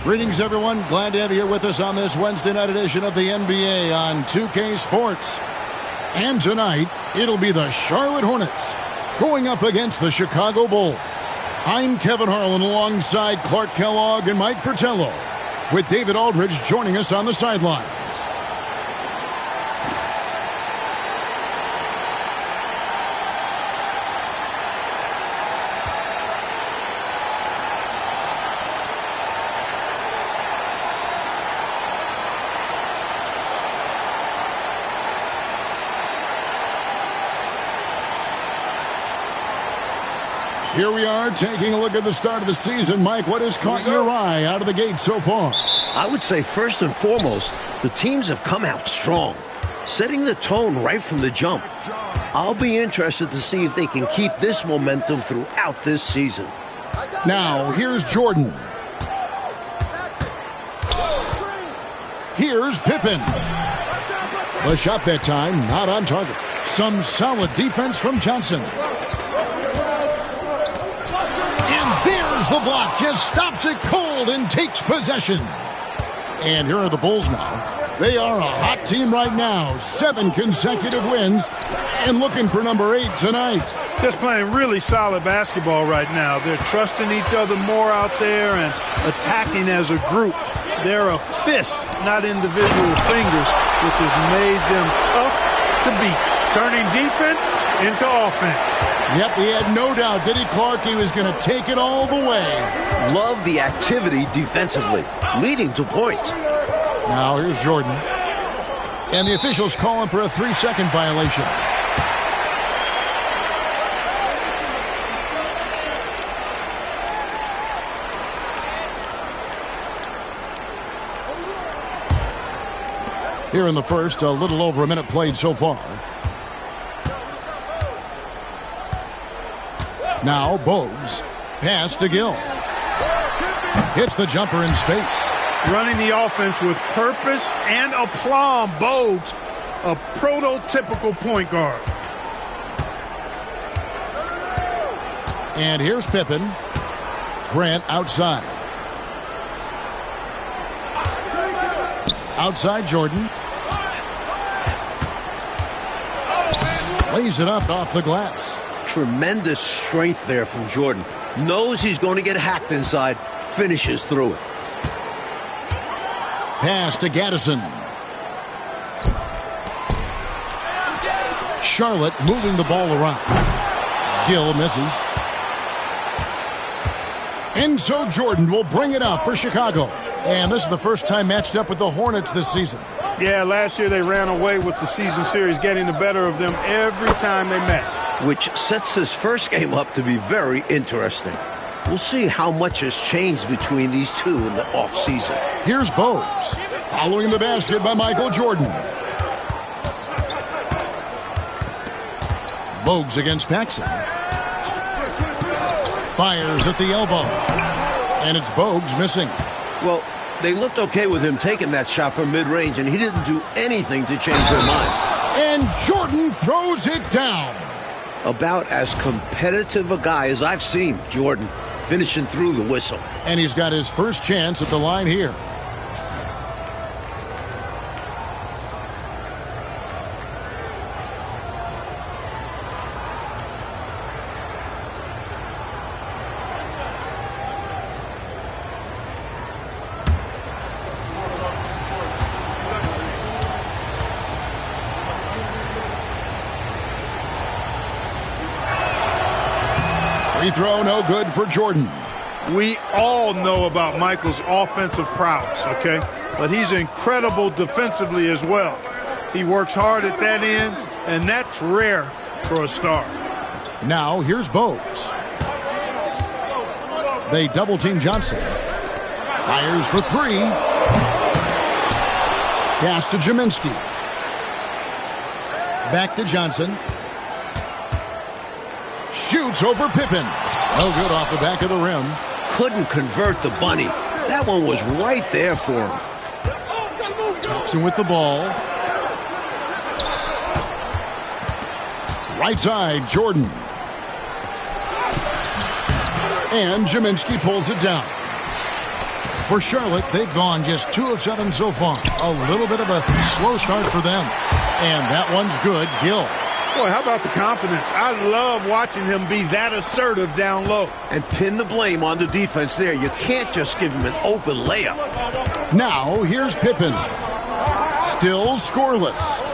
Greetings, everyone. Glad to have you here with us on this Wednesday night edition of the NBA on 2K Sports. And tonight, it'll be the Charlotte Hornets going up against the Chicago Bulls. I'm Kevin Harlan alongside Clark Kellogg and Mike Fratello, with David Aldridge joining us on the sidelines. Here we are taking a look at the start of the season. Mike, what has caught your eye out of the gate so far? I would say first and foremost, the teams have come out strong, setting the tone right from the jump. I'll be interested to see if they can keep this momentum throughout this season. Now, here's Jordan. Here's Pippen. The shot that time, not on target. Some solid defense from Johnson. The block just stops it cold and takes possession. And here are the Bulls now. They are a hot team right now. 7 consecutive wins and looking for number 8 tonight. Just playing really solid basketball right now. They're trusting each other more out there and attacking as a group. They're a fist, not individual fingers, which has made them tough to beat. Turning defense into offense. Yep, he had no doubt, did he, Clark? He was going to take it all the way. Love the activity defensively, leading to points. Now here's Jordan. And the officials call him for a 3-second violation. Here in the first, a little over a minute played so far. Now Bogues. Pass to Gill. Hits the jumper in space. Running the offense with purpose and aplomb. Bogues, a prototypical point guard. And here's Pippen. Grant outside. Outside Jordan. Lays it up off the glass. Tremendous strength there from Jordan. Knows he's going to get hacked inside. Finishes through it. Pass to Gaddison. Charlotte moving the ball around. Gill misses. And so Jordan will bring it out for Chicago. And this is the first time matched up with the Hornets this season. Yeah, last year they ran away with the season series, getting the better of them every time they met. Which sets this first game up to be very interesting. We'll see how much has changed between these two in the offseason. Here's Bogues, following the basket by Michael Jordan. Bogues against Paxson. Fires at the elbow. And it's Bogues missing. Well, they looked okay with him taking that shot from mid-range, and he didn't do anything to change their mind. And Jordan throws it down. About as competitive a guy as I've seen, Jordan, finishing through the whistle. And he's got his first chance at the line here. Free throw, no good for Jordan. We all know about Michael's offensive prowess, okay? But he's incredible defensively as well. He works hard at that end, and that's rare for a star. Now, here's Bogues. They double-team Johnson. Fires for 3. Pass to Jaminski. Back to Johnson. Shoots over Pippen. No good off the back of the rim. Couldn't convert the bunny. That one was right there for him. Paxson with the ball. Right side, Jordan. And Jaminski pulls it down. For Charlotte, they've gone just 2 of 7 so far. A little bit of a slow start for them. And that one's good. Gill. Boy, how about the confidence? I love watching him be that assertive down low. And pin the blame on the defense there. You can't just give him an open layup. Now, here's Pippen. Still scoreless.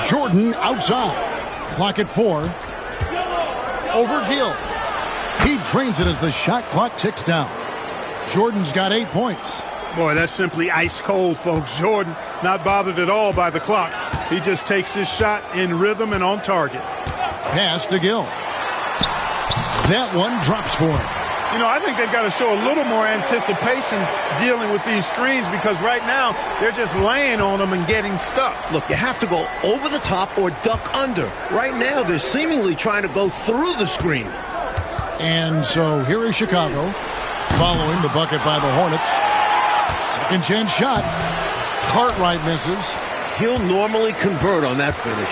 Jordan outside. Clock at 4. Over Gill. He drains it as the shot clock ticks down. Jordan's got 8 points. Boy, that's simply ice cold, folks. Jordan not bothered at all by the clock. He just takes his shot in rhythm and on target. Pass to Gill. That one drops for him. You know, I think they've got to show a little more anticipation dealing with these screens because right now they're just laying on them and getting stuck. Look, you have to go over the top or duck under. Right now they're seemingly trying to go through the screen. And so here is Chicago following the bucket by the Hornets. Second chance shot. Cartwright misses. He'll normally convert on that finish.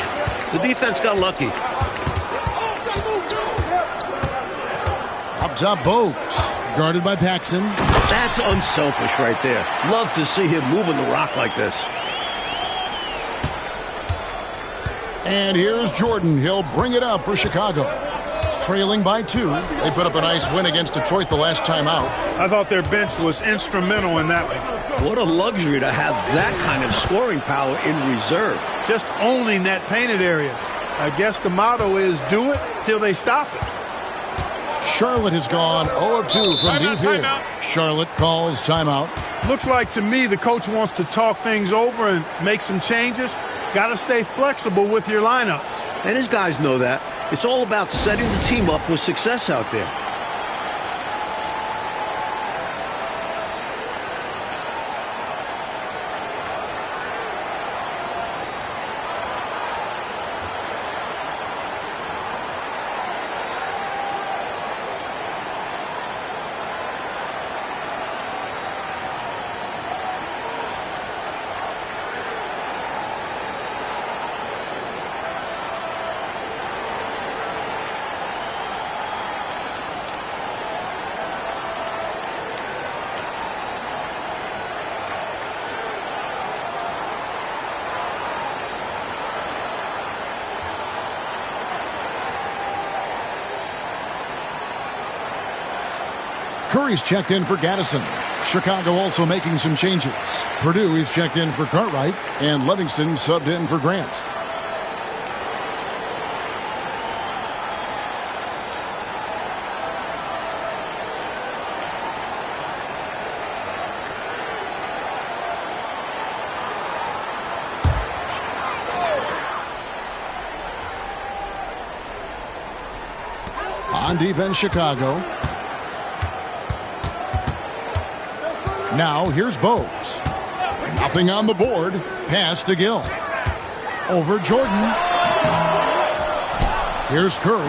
The defense got lucky. Up top, Bogues. Guarded by Paxson. That's unselfish right there. Love to see him moving the rock like this. And here's Jordan. He'll bring it up for Chicago. Trailing by 2. They put up a nice win against Detroit the last time out. I thought their bench was instrumental in that one. What a luxury to have that kind of scoring power in reserve. Just owning that painted area. I guess the motto is do it till they stop it. Charlotte has gone 0 of 2 from deep here. Charlotte calls timeout. Looks like to me the coach wants to talk things over and make some changes. Got to stay flexible with your lineups. And his guys know that. It's all about setting the team up for success out there. Curry's checked in for Gaddison. Chicago also making some changes. Purdue is checked in for Cartwright, and Livingston subbed in for Grant. On defense, Chicago. Now, here's Bogues. Nothing on the board. Pass to Gill. Over Jordan. Here's Curry.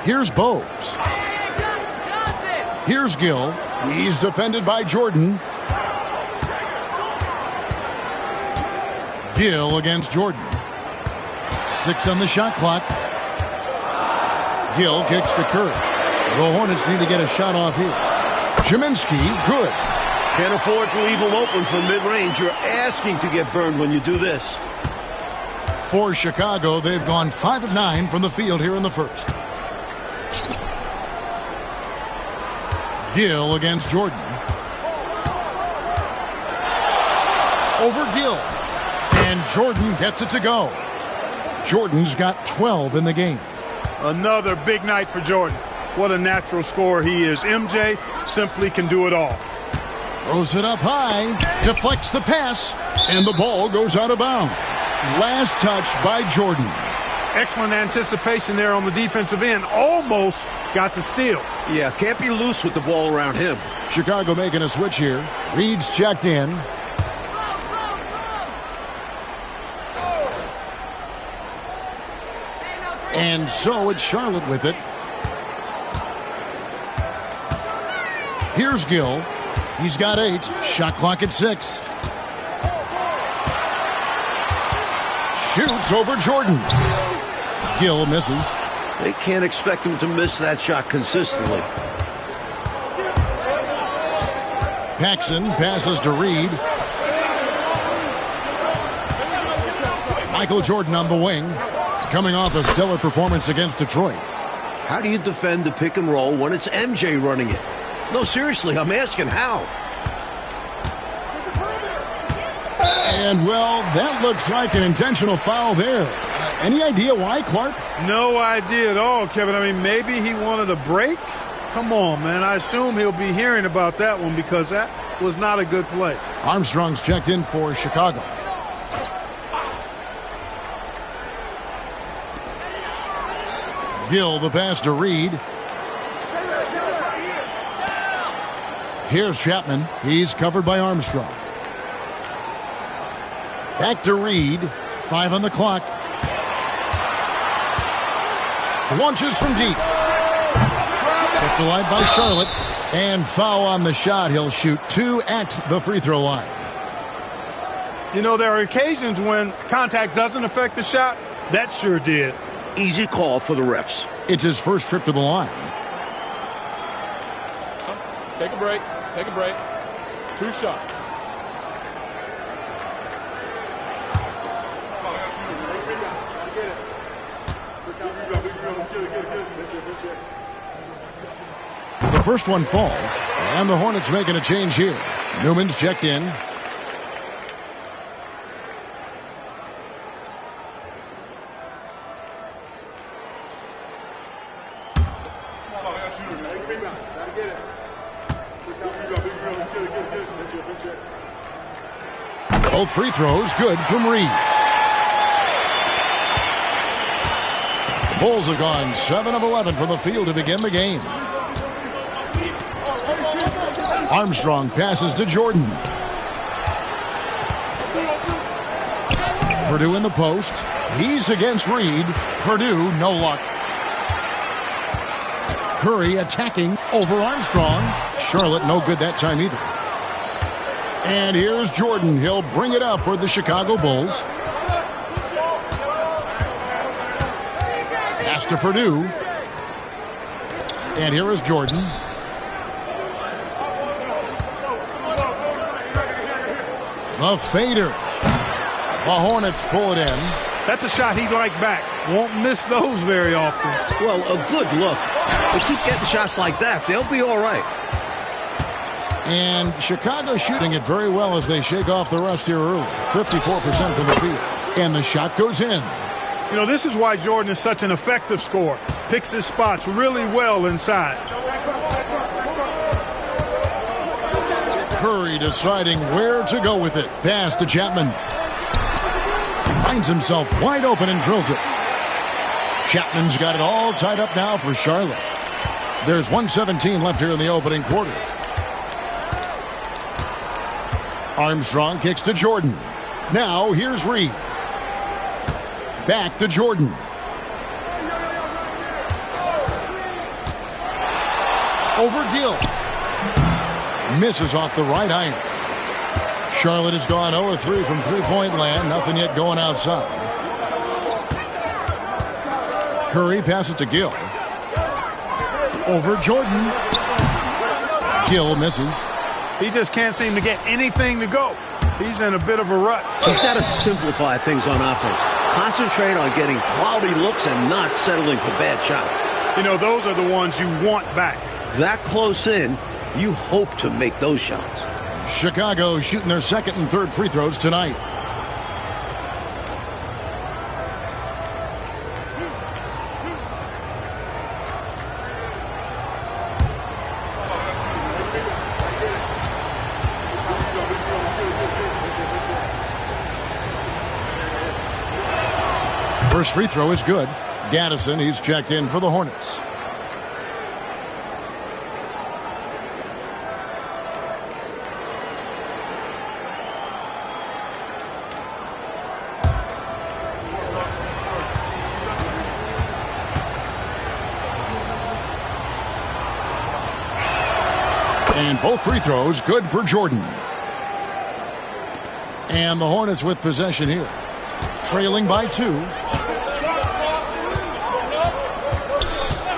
Here's Bogues. Here's Gill. He's defended by Jordan. Gill against Jordan. 6 on the shot clock. Gill kicks to Curry. The Hornets need to get a shot off here. Kaminsky, good. Can't afford to leave him open from mid-range. You're asking to get burned when you do this. For Chicago, they've gone 5 of 9 from the field here in the first. Gill against Jordan. Over Gill. And Jordan gets it to go. Jordan's got 12 in the game. Another big night for Jordan. What a natural scorer he is. MJ simply can do it all. Throws it up high, deflects the pass, and the ball goes out of bounds. Last touch by Jordan. Excellent anticipation there on the defensive end. Almost got the steal. Yeah, can't be loose with the ball around him. Chicago making a switch here. Reed's checked in. And so it's Charlotte with it. Here's Gill. He's got 8. Shot clock at 6. Shoots over Jordan. Gill misses. They can't expect him to miss that shot consistently. Paxson passes to Reed. Michael Jordan on the wing, coming off a stellar performance against Detroit. How do you defend the pick and roll when it's MJ running it? No, seriously, I'm asking how. And, well, that looks like an intentional foul there. Any idea why, Clark? No idea at all, Kevin. I mean, maybe he wanted a break? Come on, man. I assume he'll be hearing about that one because that was not a good play. Armstrong's checked in for Chicago. Gill, the pass to Reed. Here's Chapman. He's covered by Armstrong. Back to Reed. 5 on the clock. Launches from deep. Took the line by Charlotte. And foul on the shot. He'll shoot 2 at the free throw line. You know, there are occasions when contact doesn't affect the shot. That sure did. Easy call for the refs. It's his first trip to the line. Take a break. Take a break. 2 shots. The first one falls, and the Hornets making a change here. Newman's checked in. Both free throws good from Reed. The Bulls have gone 7 of 11 from the field to begin the game. Armstrong passes to Jordan. Purdue in the post. He's against Reed. Purdue, no luck. Curry attacking over Armstrong. Charlotte, no good that time either. And here's Jordan. He'll bring it up for the Chicago Bulls. Pass to Purdue. And here is Jordan. The fader. The Hornets pull it in. That's a shot he'd like back. Won't miss those very often. Well, a good look. They keep getting shots like that. They'll be all right. And Chicago shooting it very well as they shake off the rust here early. 54% from the field. And the shot goes in. You know, this is why Jordan is such an effective scorer. Picks his spots really well inside. Curry deciding where to go with it. Pass to Chapman. Finds himself wide open and drills it. Chapman's got it all tied up now for Charlotte. There's 1:17 left here in the opening quarter. Armstrong kicks to Jordan. Now here's Reed. Back to Jordan. Over Gill. Misses off the right iron. Charlotte has gone 0-3 from three-point land. Nothing yet going outside. Curry passes to Gill. Over Jordan. Gill misses. He just can't seem to get anything to go. He's in a bit of a rut. He's got to simplify things on offense. Concentrate on getting quality looks and not settling for bad shots. You know, those are the ones you want back. That close in, you hope to make those shots. Chicago shooting their second and third free throws tonight. First free throw is good. Gaddison, he's checked in for the Hornets. And both free throws good for Jordan. And the Hornets with possession here. trailing by 2.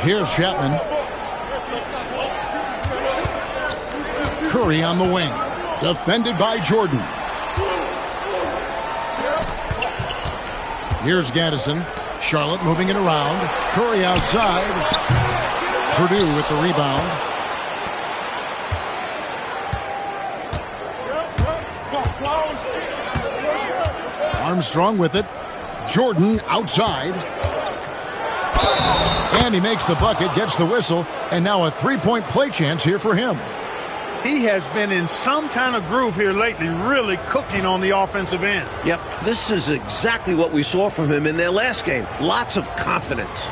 Here's Chapman. Curry on the wing. Defended by Jordan. Here's Gaddison. Charlotte moving it around. Curry outside. Purdue with the rebound. Armstrong with it. Jordan outside. And he makes the bucket, gets the whistle, and now a three-point play chance here for him. He has been in some kind of groove here lately, really cooking on the offensive end. Yep, this is exactly what we saw from him in their last game. Lots of confidence.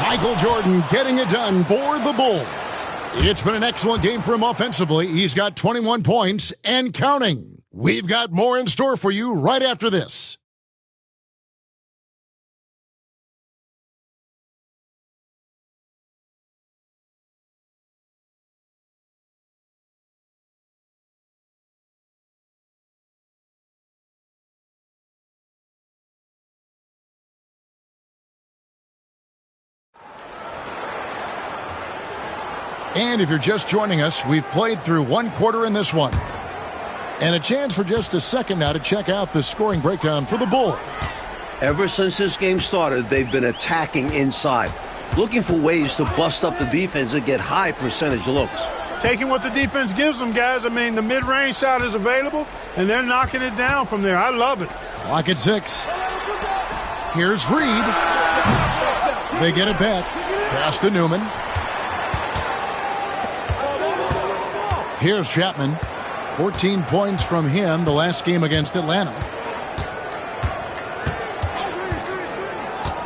Michael Jordan getting it done for the Bulls. It's been an excellent game for him offensively. He's got 21 points and counting. We've got more in store for you right after this. And if you're just joining us, we've played through one quarter in this one. And a chance for just a second now to check out the scoring breakdown for the Bulls. Ever since this game started, they've been attacking inside, looking for ways to bust up the defense and get high percentage looks. Taking what the defense gives them, guys. I mean, the mid-range shot is available, and they're knocking it down from there. I love it. Clock at 6. Here's Reed. They get it back. Pass to Newman. Here's Chapman. 14 points from him the last game against Atlanta.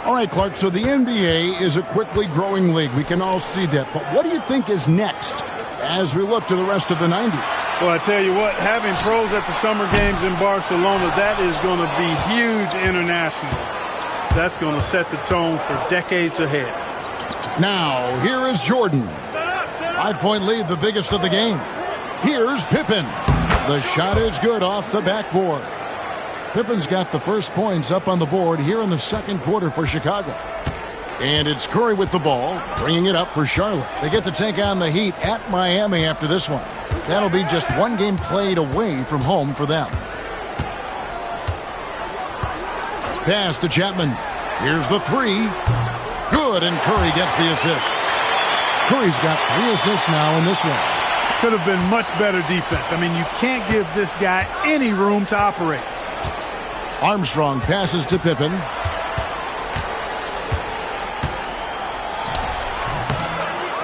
All right, Clark, so the NBA is a quickly growing league. We can all see that. But what do you think is next as we look to the rest of the 90s? Well, I tell you what, having pros at the summer games in Barcelona, that is going to be huge internationally. That's going to set the tone for decades ahead. Now, here is Jordan. 5-point lead, the biggest of the game. Here's Pippen. The shot is good off the backboard. Pippen's got the first points up on the board here in the second quarter for Chicago. And it's Curry with the ball, bringing it up for Charlotte. They get to take on the Heat at Miami after this one. That'll be just one game played away from home for them. Pass to Chapman. Here's the three. Good, and Curry gets the assist. Curry's got 3 assists now in this one. Could have been much better defense. I mean, you can't give this guy any room to operate. Armstrong passes to Pippen.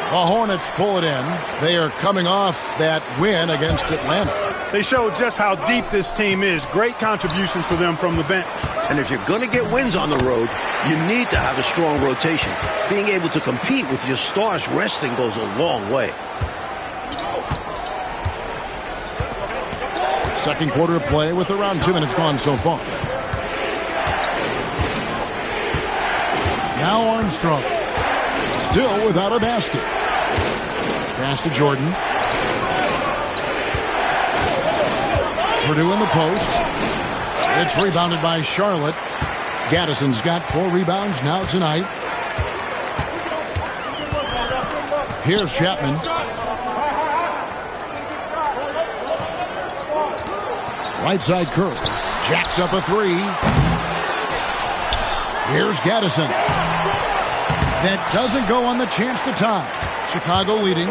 The Hornets pull it in. They are coming off that win against Atlanta. They showed just how deep this team is. Great contributions for them from the bench. And if you're going to get wins on the road, you need to have a strong rotation. Being able to compete with your stars resting goes a long way. Second quarter of play with around 2 minutes gone so far. Now Armstrong. Still without a basket. Pass to Jordan. Purdue in the post. It's rebounded by Charlotte. Gaddison's got 4 rebounds now tonight. Here's Chapman. Right side Curry. Jacks up a 3. Here's Gaddison. That doesn't go on the chance to tie. Chicago leading.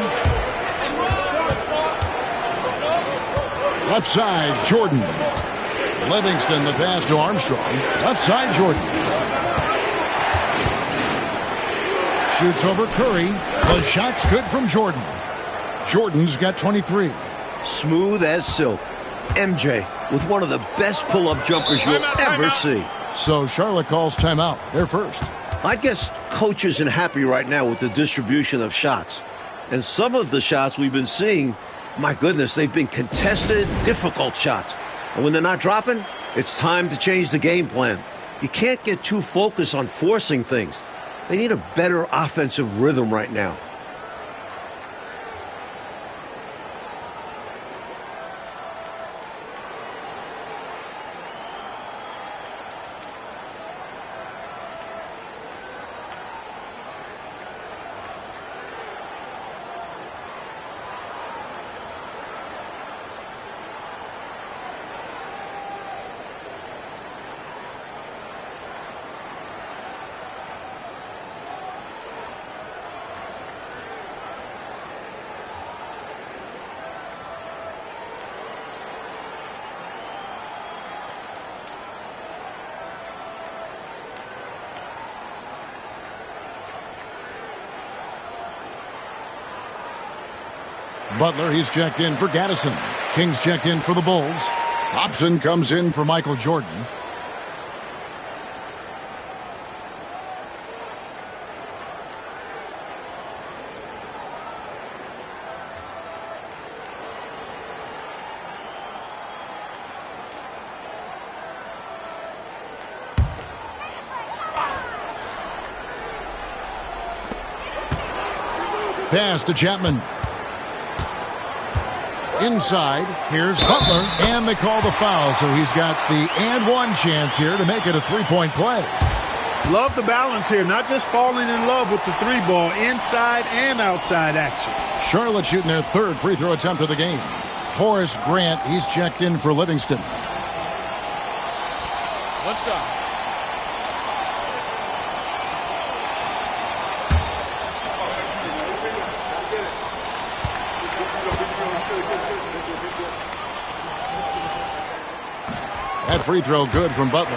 Left side, Jordan. Livingston, the pass to Armstrong. Left side, Jordan. Shoots over Curry. The shot's good from Jordan. Jordan's got 23. Smooth as silk. MJ with one of the best pull-up jumpers you'll ever see. So Charlotte calls timeout. They're first. I guess coach isn't happy right now with the distribution of shots. And some of the shots we've been seeing, my goodness, they've been contested, difficult shots. And when they're not dropping, it's time to change the game plan. You can't get too focused on forcing things. They need a better offensive rhythm right now. Butler, he's checked in for Gaddison. Kings checked in for the Bulls. Hobson comes in for Michael Jordan. Pass to Chapman. Inside, here's Butler, and they call the foul, so he's got the and one chance here to make it a three-point play. Love the balance here, not just falling in love with the three ball, inside and outside action. Charlotte shooting their third free throw attempt of the game. Horace Grant, he's checked in for Livingston. What's up? That free throw good from Butler.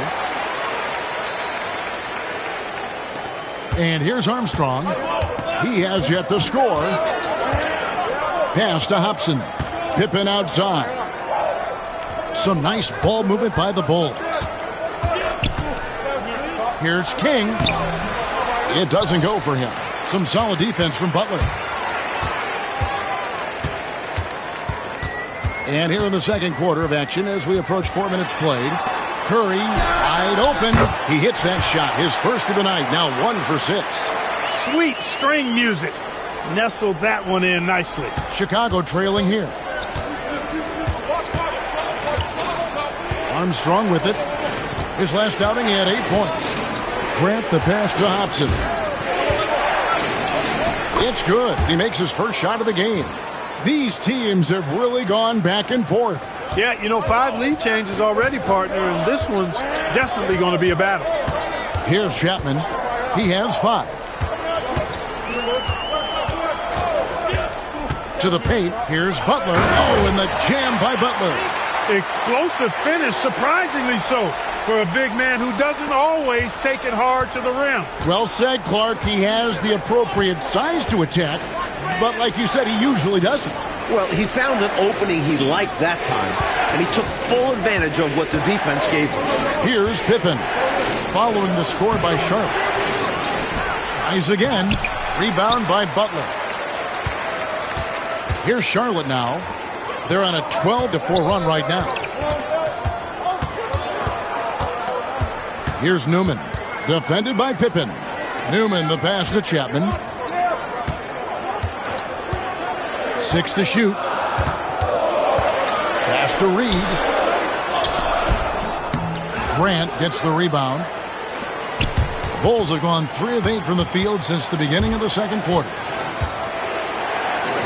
And here's Armstrong. He has yet to score. Pass to Hobson. Pippen outside. Some nice ball movement by the Bulls. Here's King. It doesn't go for him. Some solid defense from Butler. And here in the second quarter of action as we approach 4 minutes played. Curry wide open. He hits that shot. His first of the night. Now 1 for 6. Sweet string music. Nestled that one in nicely. Chicago trailing here. Armstrong with it. His last outing he had 8 points. Grant the pass to Hobson. It's good. He makes his first shot of the game. These teams have really gone back and forth. Yeah, you know, 5 lead changes already, partner, and this one's definitely going to be a battle. Here's Chapman. He has 5. To the paint, here's Butler. Oh, and the jam by Butler. Explosive finish, surprisingly so, for a big man who doesn't always take it hard to the rim. Well said, Clark. He has the appropriate size to attack, but like you said, he usually doesn't. Well, he found an opening he liked that time, and he took full advantage of what the defense gave him. Here's Pippen, following the score by Charlotte. Tries again. Rebound by Butler. Here's Charlotte now. They're on a 12-4 run right now. Here's Newman, defended by Pippen. Newman, the pass to Chapman. 6 to shoot. Pass to Reed. Grant gets the rebound. The Bulls have gone 3 of 8 from the field since the beginning of the second quarter.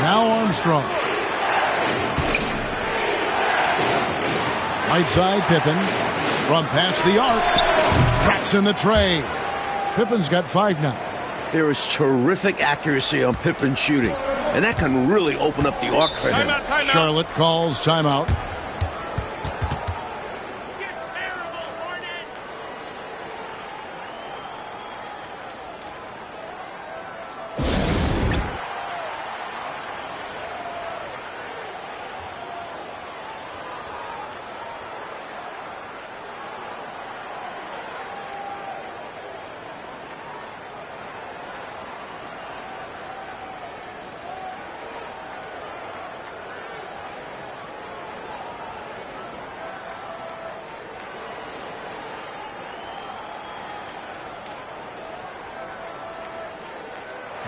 Now Armstrong. Right side, Pippen. From past the arc. Traps in the tray. Pippen's got 5 now. There is terrific accuracy on Pippen's shooting, and that can really open up the arc for him. Timeout. Charlotte calls timeout.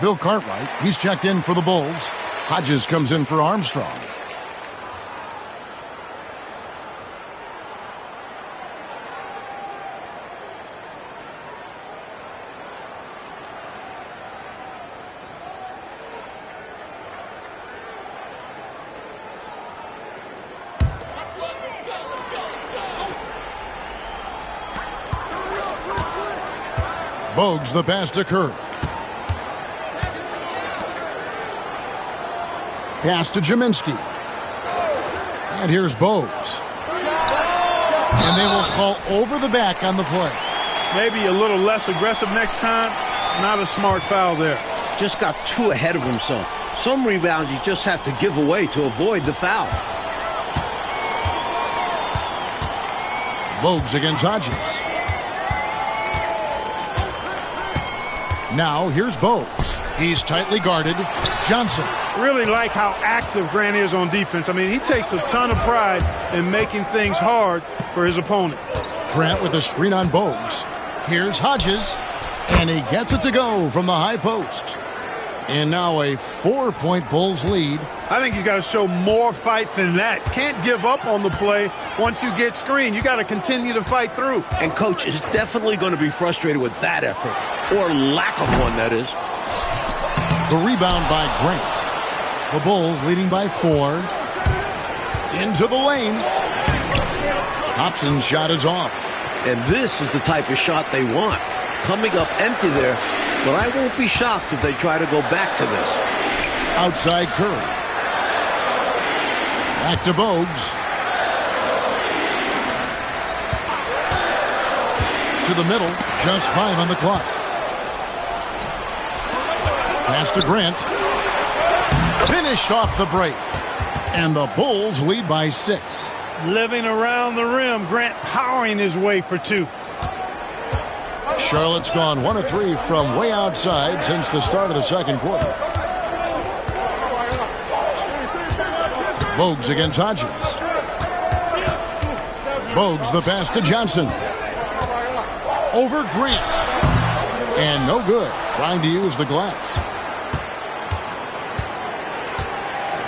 Bill Cartwright, he's checked in for the Bulls. Hodges comes in for Armstrong. Bogues the pass to Kerr. Pass to Jaminski. And here's Bogues. And they will call over the back on the play. Maybe a little less aggressive next time. Not a smart foul there. Just got too ahead of himself. Some rebounds you just have to give away to avoid the foul. Bogues against Hodges. Now here's Bogues. He's tightly guarded. Johnson. Really like how active Grant is on defense. I mean, he takes a ton of pride in making things hard for his opponent. Grant with a screen on Bogues. Here's Hodges. And he gets it to go from the high post. And now a 4-point Bulls lead. I think he's got to show more fight than that. Can't give up on the play once you get screened. You got to continue to fight through. And Coach is definitely going to be frustrated with that effort. Or lack of one, that is. The rebound by Grant. The Bulls leading by 4. Into the lane. Thompson's shot is off. And this is the type of shot they want. Coming up empty there. But I won't be shocked if they try to go back to this. Outside Curry. Back to Bogues. To the middle. Just 5 on the clock. Pass to Grant. Finished off the break. And the Bulls lead by 6. Living around the rim. Grant powering his way for 2. Charlotte's gone 1 of 3 from way outside since the start of the second quarter. Bogues against Hodges. Bogues the pass to Johnson. Over Grant. And no good. Trying to use the glass.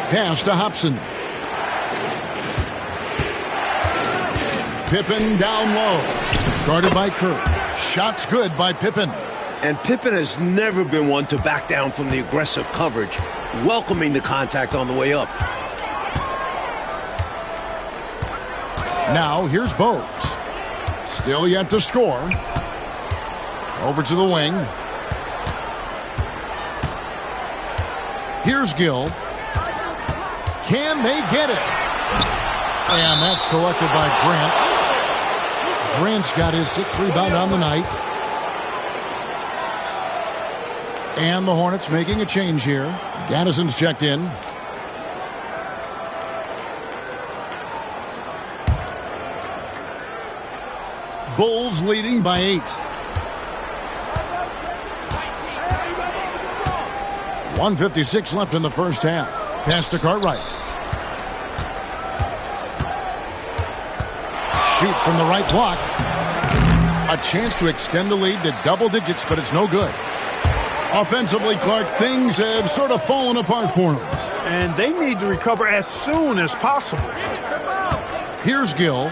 Pass to Hobson. Pippen down low. Guarded by Kerr. Shots good by Pippen. And Pippen has never been one to back down from the aggressive coverage, welcoming the contact on the way up. Now here's Bogues. Still yet to score. Over to the wing. Here's Gill. Can they get it? And that's collected by Grant. Grant's got his 6th rebound on the night. And the Hornets making a change here. Gaddison's checked in. Bulls leading by 8. 1:56 left in the first half. Pass to Cartwright. Shoots from the right block. A chance to extend the lead to double digits, but it's no good. Offensively, Clark, things have sort of fallen apart for them. And they need to recover as soon as possible. Here's Gill.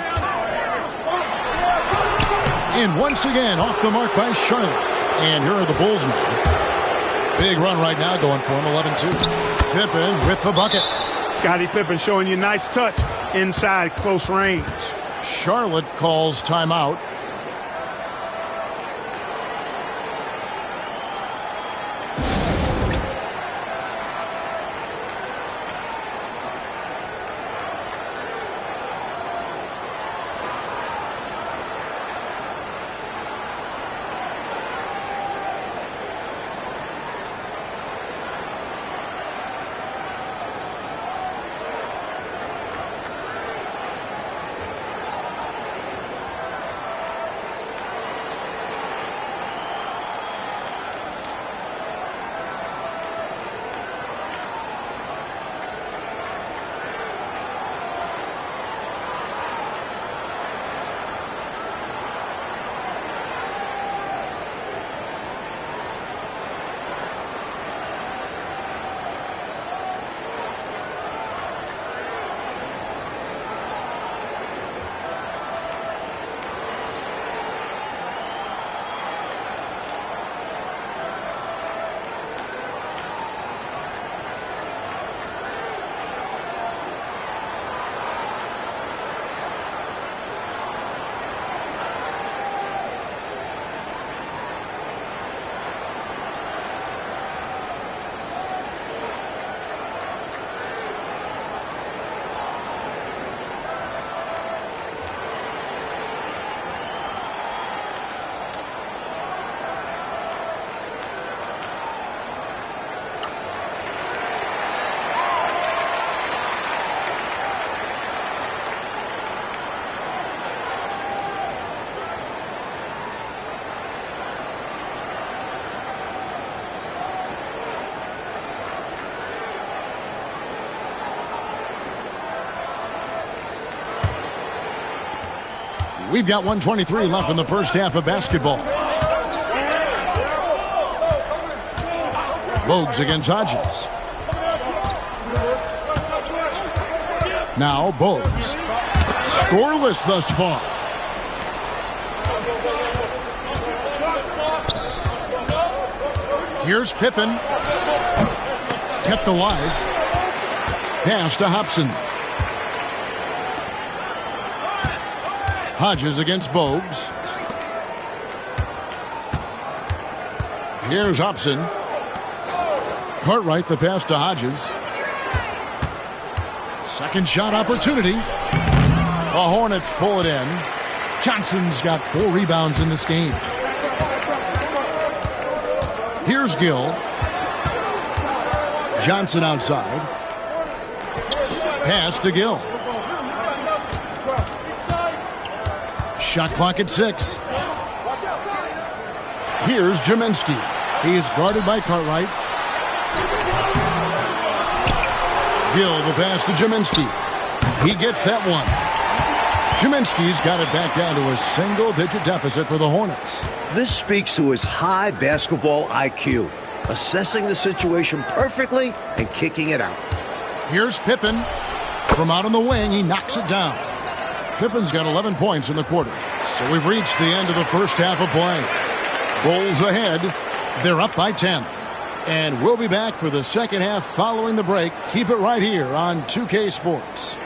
And once again, off the mark by Charlotte. And here are the Bulls now. Big run right now going for him, 11-2. Pippen with the bucket. Scottie Pippen showing you nice touch inside close range. Charlotte calls timeout. We've got 1:23 left in the first half of basketball. Bogues against Hodges. Now Bogues. Scoreless thus far. Here's Pippen. Kept alive. Pass to Hobson. Hodges against Bogues. Here's Hobson. Cartwright the pass to Hodges. Second shot opportunity. The Hornets pull it in. Johnson's got 4 rebounds in this game. Here's Gill. Johnson outside. Pass to Gill. Shot clock at 6. Here's Jaminski. He is guarded by Cartwright. Gill the pass to Jaminski. He gets that one. Jaminski's got it back down to a single-digit deficit for the Hornets. This speaks to his high basketball IQ, assessing the situation perfectly and kicking it out. Here's Pippen. From out on the wing, he knocks it down. Pippen's got 11 points in the quarter. So we've reached the end of the first half of play. Bulls ahead. They're up by 10. And we'll be back for the second half following the break. Keep it right here on 2K Sports.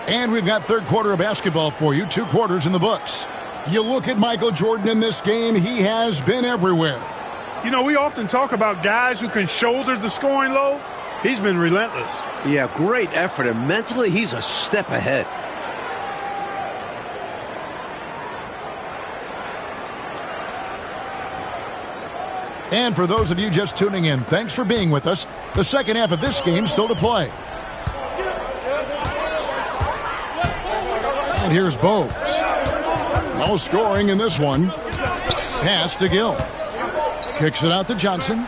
And we've got third quarter of basketball for you. 2 quarters in the books. You look at Michael Jordan in this game, he has been everywhere. You know, we often talk about guys who can shoulder the scoring load. He's been relentless. Yeah, great effort, and mentally he's a step ahead. And for those of you just tuning in, thanks for being with us. The second half of this game still to play. And here's Bogues. No scoring in this one. Pass to Gill. Kicks it out to Johnson.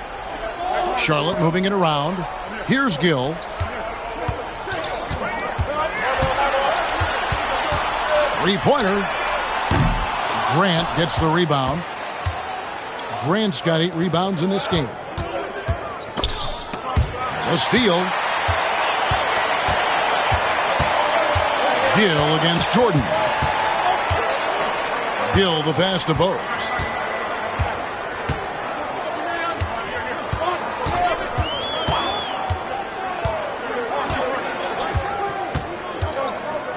Charlotte moving it around. Here's Gill. Three-pointer. Grant gets the rebound. Grant's got 8 rebounds in this game. A steal. Gill against Jordan. Gill the pass to Bogues.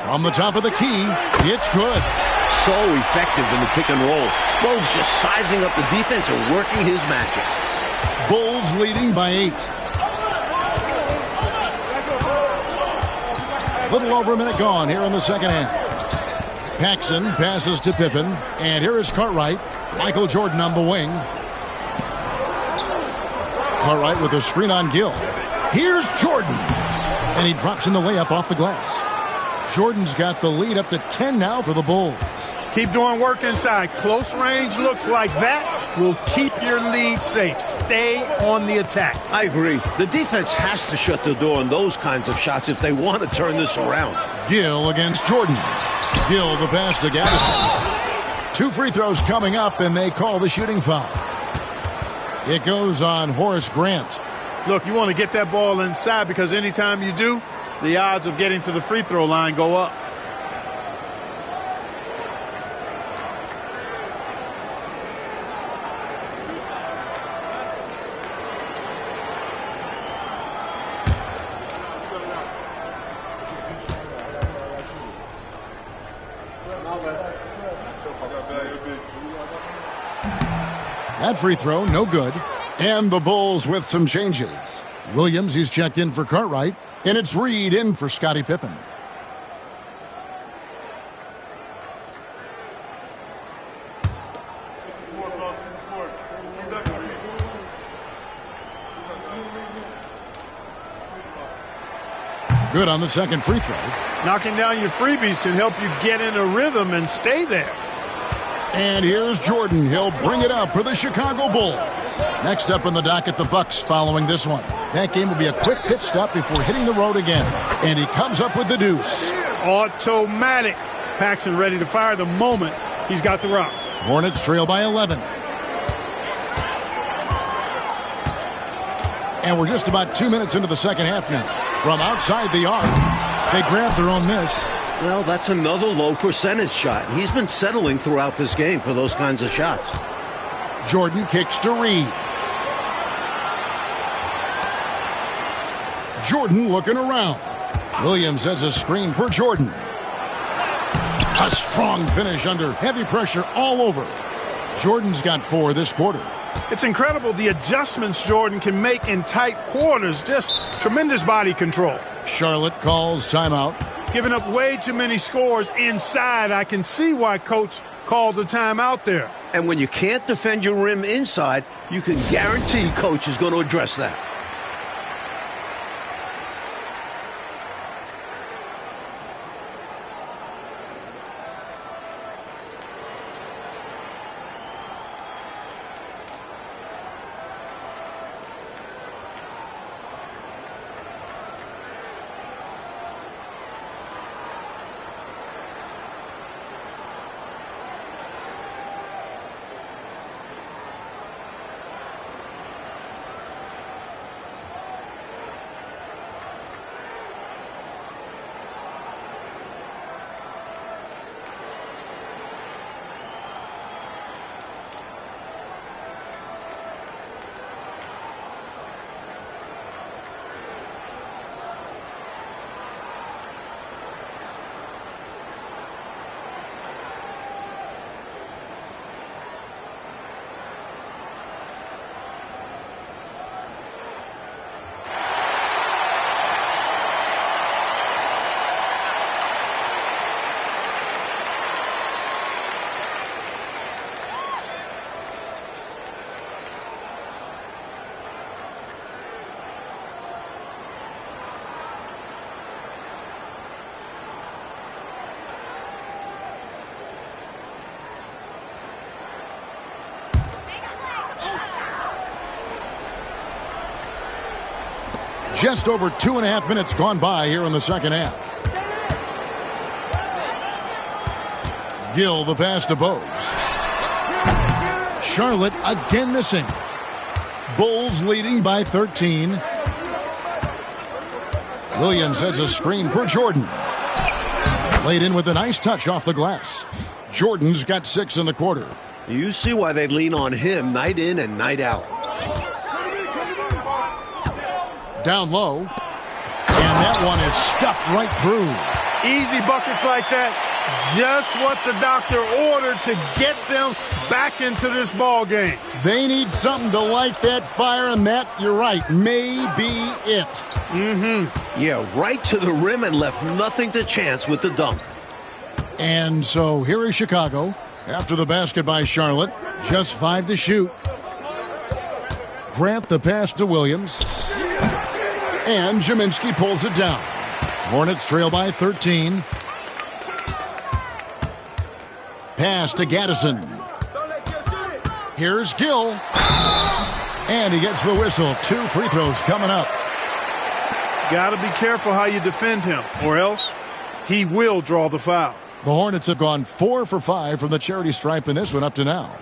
From the top of the key, it's good. So effective in the pick and roll. Bogues just sizing up the defense and working his magic. Bulls leading by 8. Little over a minute gone here in the second half. Paxson passes to Pippen, and here is Cartwright. Michael Jordan on the wing. Cartwright with a screen on Gill. Here's Jordan, and he drops in the layup off the glass. Jordan's got the lead up to 10 now for the Bulls. Keep doing work inside. Close range looks like that will keep your lead safe. Stay on the attack. I agree. The defense has to shut the door on those kinds of shots if they want to turn this around. Gill against Jordan. Gill the pass to Gaddison. 2 free throws coming up, and they call the shooting foul. It goes on Horace Grant. Look, you want to get that ball inside because anytime you do, the odds of getting to the free throw line go up. That free throw, no good. And the Bulls with some changes. Williams, he's checked in for Cartwright. And it's Reed in for Scottie Pippen. Good on the second free throw. Knocking down your freebies can help you get in a rhythm and stay there. And here's Jordan. He'll bring it up for the Chicago Bulls. Next up in the docket, the Bucks following this one. That game will be a quick pit stop before hitting the road again. And he comes up with the deuce. Automatic. Paxson ready to fire the moment he's got the rock. Hornets trail by 11. And we're just about 2 minutes into the second half now. From outside the arc, they grab their own miss. Well, that's another low percentage shot. He's been settling throughout this game for those kinds of shots. Jordan kicks to Reed. Jordan looking around. Williams sets a screen for Jordan. A strong finish under heavy pressure all over. Jordan's got 4 this quarter. It's incredible the adjustments Jordan can make in tight quarters. Just tremendous body control. Charlotte calls timeout. Giving up way too many scores inside. I can see why Coach called the timeout there. And when you can't defend your rim inside, you can guarantee Coach is going to address that. Just over 2.5 minutes gone by here in the second half. Gill the pass to Bose. Charlotte again missing. Bulls leading by 13. Williams sets a screen for Jordan. Laid in with a nice touch off the glass. Jordan's got 6 in the quarter. You see why they lean on him night in and night out. Down low. And that one is stuffed right through. Easy buckets like that. Just what the doctor ordered to get them back into this ball game. They need something to light that fire, and that, you're right, may be it. Yeah, right to the rim and left nothing to chance with the dunk. And so here is Chicago. After the basket by Charlotte, just 5 to shoot. Grant the pass to Williams. And Jaminski pulls it down. Hornets trail by 13. Pass to Gaddison. Here's Gill. And he gets the whistle. 2 free throws coming up. Got to be careful how you defend him, or else he will draw the foul. The Hornets have gone 4 for 5 from the charity stripe in this one up to now.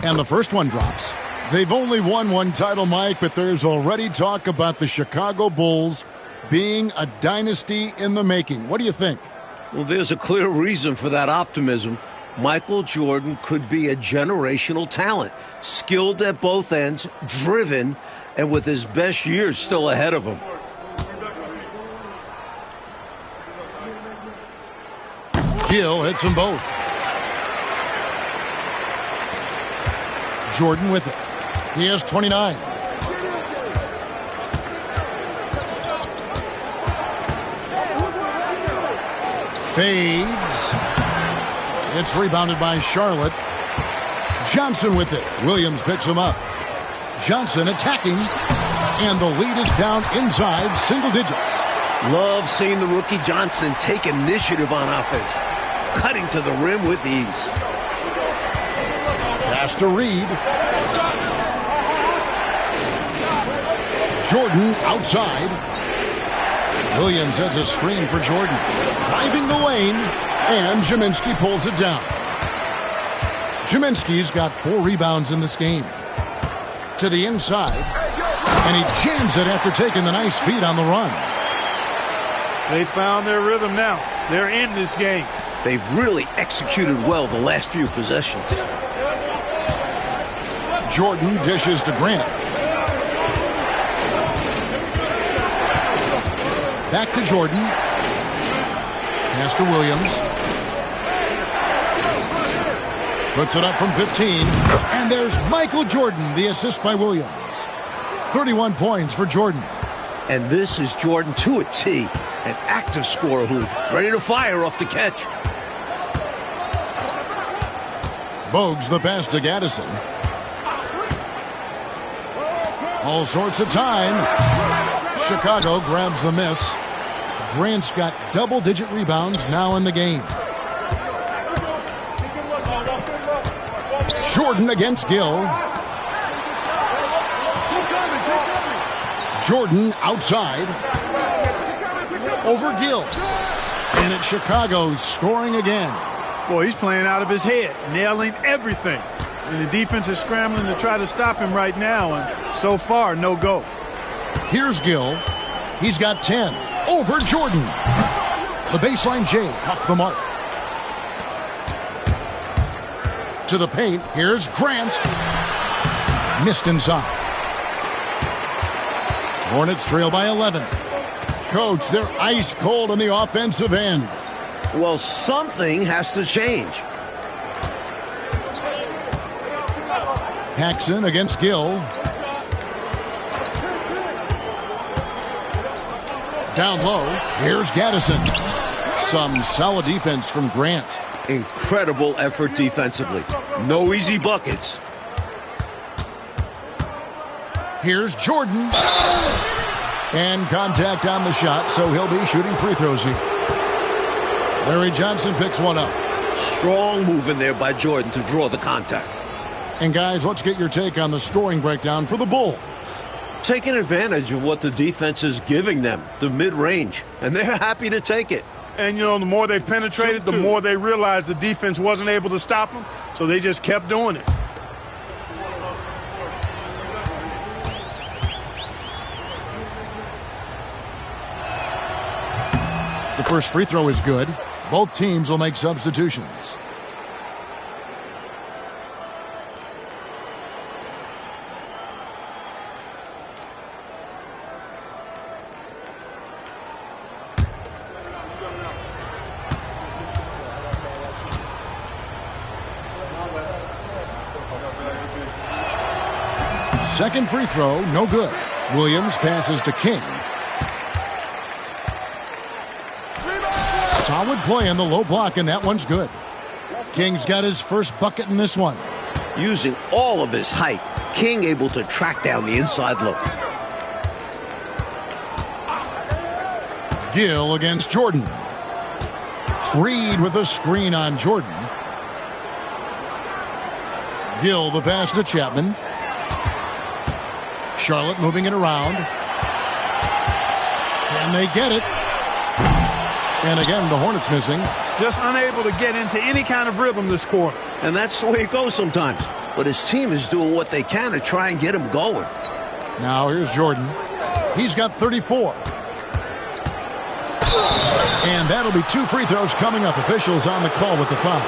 And the first one drops. They've only won 1 title, Mike, but there's already talk about the Chicago Bulls being a dynasty in the making. What do you think? Well, there's a clear reason for that optimism. Michael Jordan could be a generational talent, skilled at both ends, driven, and with his best years still ahead of him. Gill hits them both. Jordan with it. He has 29. Fades. It's rebounded by Charlotte. Johnson with it. Williams picks him up. Johnson attacking. And the lead is down inside single digits. Love seeing the rookie Johnson take initiative on offense. Cutting to the rim with ease. Pass to Reed. Jordan outside. Williams has a screen for Jordan. Driving the lane. And Jaminski pulls it down. Jaminski's got 4 rebounds in this game. To the inside. And he jams it after taking the nice feed on the run. They found their rhythm now. They're in this game. They've really executed well the last few possessions. Jordan dishes to Grant. Back to Jordan. Pass to Williams. Puts it up from 15. And there's Michael Jordan, the assist by Williams. 31 points for Jordan. And this is Jordan to a T. An active scorer who's ready to fire off the catch. Bogues the pass to Gaddison. All sorts of time. Chicago grabs the miss. Grant's got double-digit rebounds now in the game. Jordan against Gill. Jordan outside. Over Gill. And it's Chicago scoring again. Boy, he's playing out of his head, nailing everything. And the defense is scrambling to try to stop him right now, and so far, no go. Here's Gill. He's got 10. Over Jordan. The baseline J off the mark. To the paint. Here's Grant. Missed inside. Hornets trail by 11. Coach, they're ice cold on the offensive end. Well, something has to change. Paxson against Gill. Down low, here's Gaddison. Some solid defense from Grant. Incredible effort defensively. No easy buckets. Here's Jordan. And contact on the shot, so he'll be shooting free throws here. Larry Johnson picks one up. Strong move in there by Jordan to draw the contact. And guys, let's get your take on the scoring breakdown for the Bulls. Taking advantage of what the defense is giving them, the mid-range, and they're happy to take it. And, you know, the more they penetrated, the more they realized the defense wasn't able to stop them, so they just kept doing it. The first free throw is good. Both teams will make substitutions. Second free throw, no good. Williams passes to King. Solid play on the low block, and that one's good. King's got his first bucket in this one. Using all of his height, King able to track down the inside look. Gill against Jordan. Reed with a screen on Jordan. Gill the pass to Chapman. Charlotte moving it around. Can they get it? And again, the Hornets missing. Just unable to get into any kind of rhythm this quarter. And that's the way it goes sometimes. But his team is doing what they can to try and get him going. Now here's Jordan. He's got 34. And that'll be 2 free throws coming up. Officials on the call with the foul.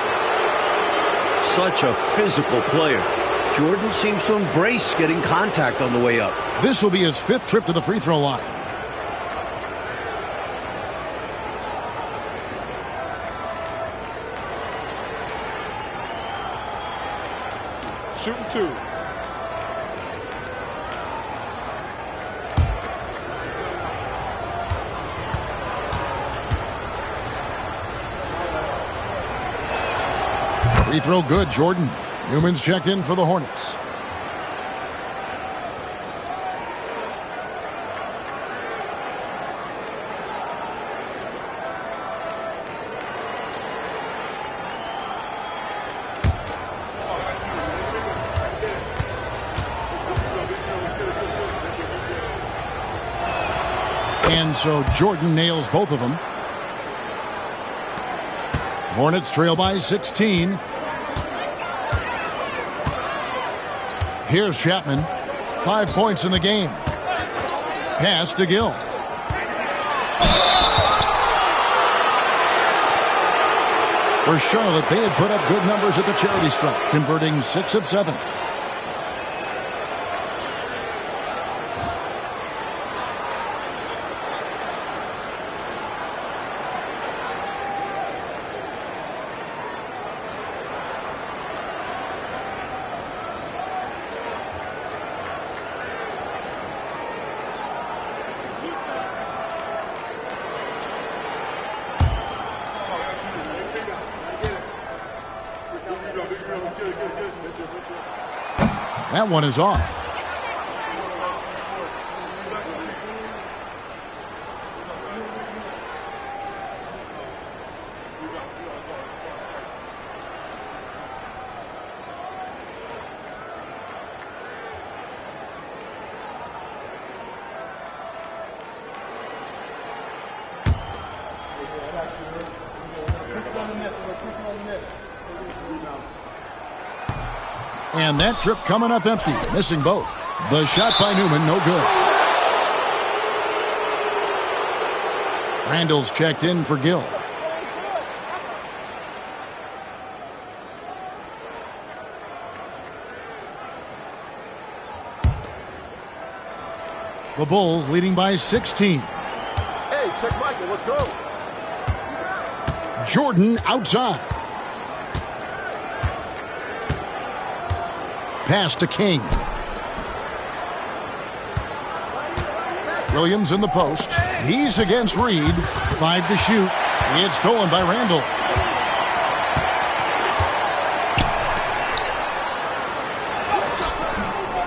Such a physical player. Jordan seems to embrace getting contact on the way up. This will be his 5th trip to the free throw line. Shooting 2. Free throw good, Jordan. Newman's checked in for the Hornets. And so Jordan nails both of them. Hornets trail by 16. Here's Chapman. 5 points in the game. Pass to Gill. For Charlotte, they had put up good numbers at the charity stripe, converting 6 of 7. That one is off. And that trip coming up empty, missing both. The shot by Newman, no good. Randall's checked in for Gill. The Bulls leading by 16. Hey, check Michael, let's go. Jordan outside. Pass to King. Williams in the post. He's against Reed. 5 to shoot. It's stolen by Randall.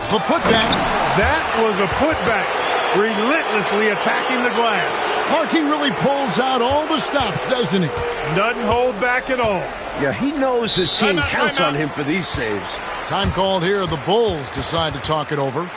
The putback. That was a putback. Relentlessly attacking the glass. Clarkey really pulls out all the stops, doesn't he? Doesn't hold back at all. Yeah, he knows his team Timeout, counts timeout. on him for these saves. Time called here. The Bulls decide to talk it over.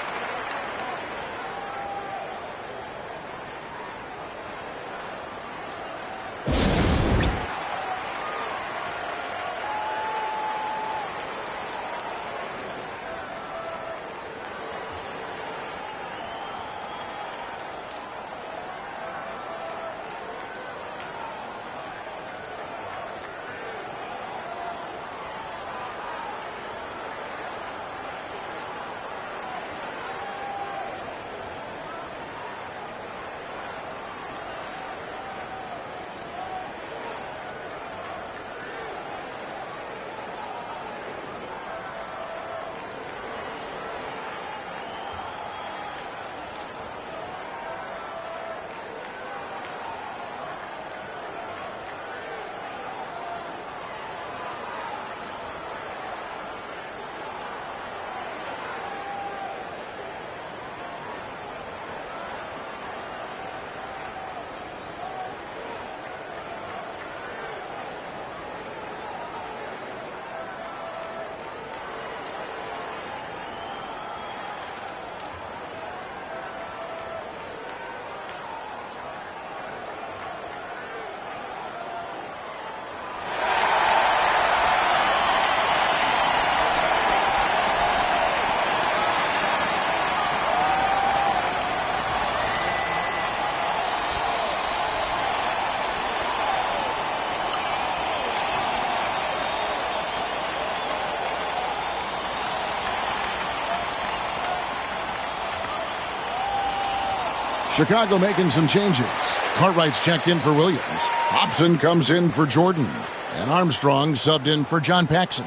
Chicago making some changes. Cartwright's checked in for Williams. Hobson comes in for Jordan. And Armstrong subbed in for John Paxson.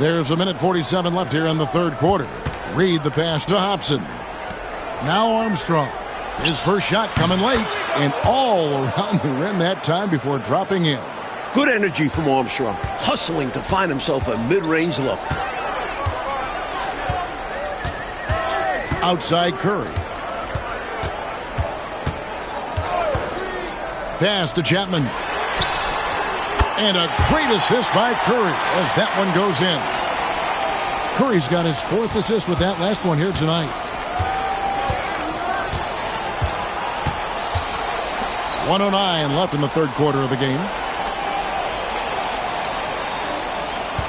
There's a minute 47 left here in the third quarter. Reed the pass to Hobson. Now Armstrong. His first shot coming late and all around the rim that time before dropping in. Good energy from Armstrong, hustling to find himself a mid-range look. Outside Curry. Pass to Chapman. And a great assist by Curry as that one goes in. Curry's got his fourth assist with that last one here tonight. 1:09 left in the third quarter of the game.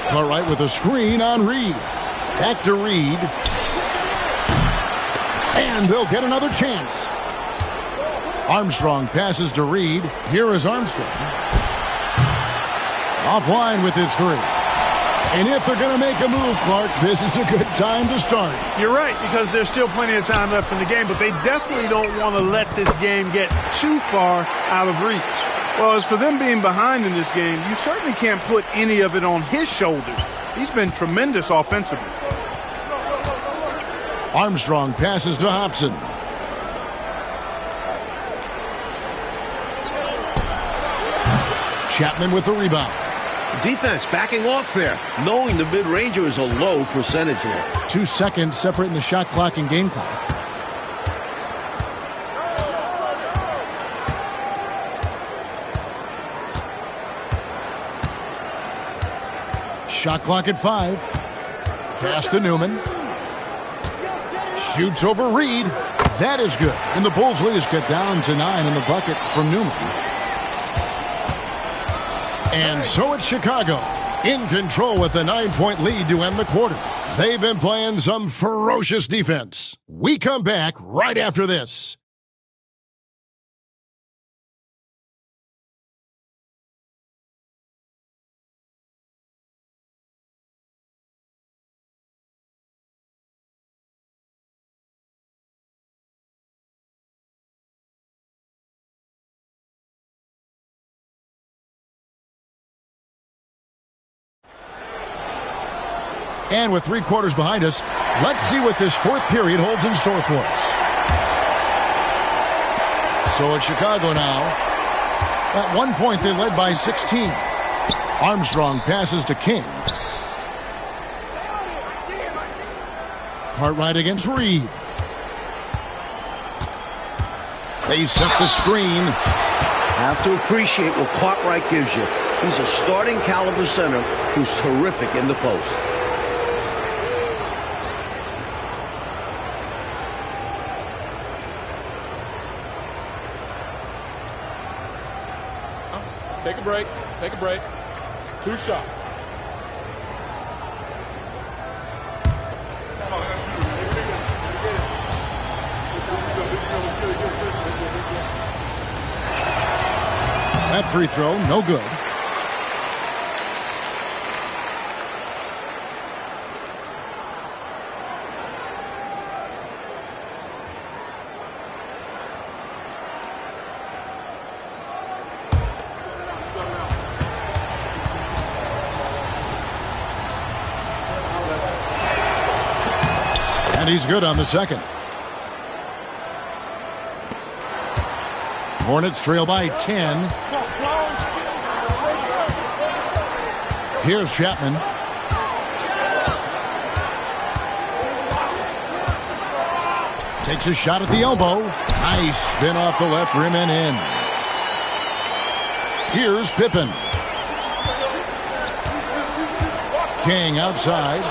Cartwright with a screen on Reed. Back to Reed. And they'll get another chance. Armstrong passes to Reed. Here is Armstrong. Offline with his three. And if they're going to make a move, Clark, this is a good time to start. You're right, because there's still plenty of time left in the game, but they definitely don't want to let this game get too far out of reach. Well, as for them being behind in this game, you certainly can't put any of it on his shoulders. He's been tremendous offensively. Armstrong passes to Hobson. Chapman with the rebound. Defense backing off there, knowing the mid-ranger is a low percentage there. 2 seconds separating the shot clock and game clock. Shot clock at 5. Pass to Newman. Shoots over Reed. That is good. And the Bulls lead is cut down to 9 in the bucket from Newman. And so it's Chicago in control with a 9-point lead to end the quarter. They've been playing some ferocious defense. We come back right after this. And with 3 quarters behind us, let's see what this fourth period holds in store for us. So it's Chicago now. At one point, they led by 16. Armstrong passes to King. Cartwright against Reed. They set the screen. Have to appreciate what Cartwright gives you. He's a starting caliber center who's terrific in the post. Take a break. Take a break. 2 shots. That free throw, no good. And he's good on the second. Hornets trail by 10. Here's Chapman. Takes a shot at the elbow. Nice spin off the left rim and in. Here's Pippen. King outside.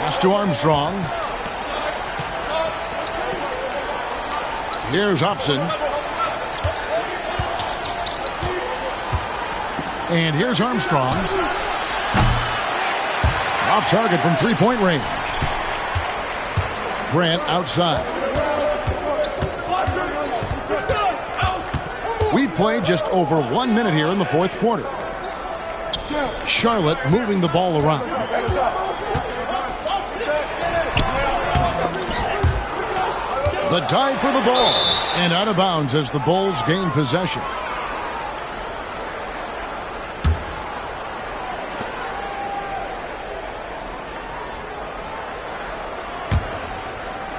Pass to Armstrong. Here's Hobson. And here's Armstrong. Off target from three-point range. Grant outside. We've played just over 1 minute here in the fourth quarter. Charlotte moving the ball around. The dive for the ball. And out of bounds as the Bulls gain possession.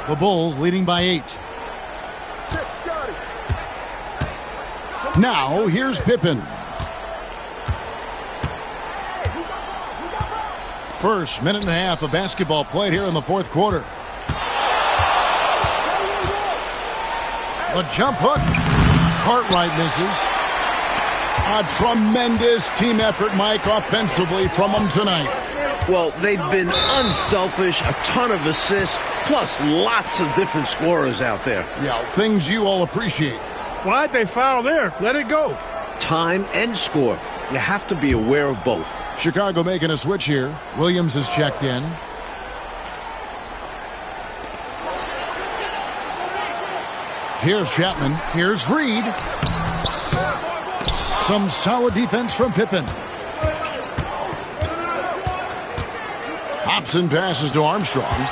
The Bulls leading by 8. Now, here's Pippen. First minute and a half of basketball played here in the fourth quarter. The jump hook. Cartwright misses. A tremendous team effort, Mike, offensively from them tonight. Well, they've been unselfish, a ton of assists, plus lots of different scorers out there. Yeah, things you all appreciate. Why'd they foul there? Let it go. Time and score. You have to be aware of both. Chicago making a switch here. Williams is checked in. Here's Chapman. Here's Reed. Some solid defense from Pippen. Hobson passes to Armstrong.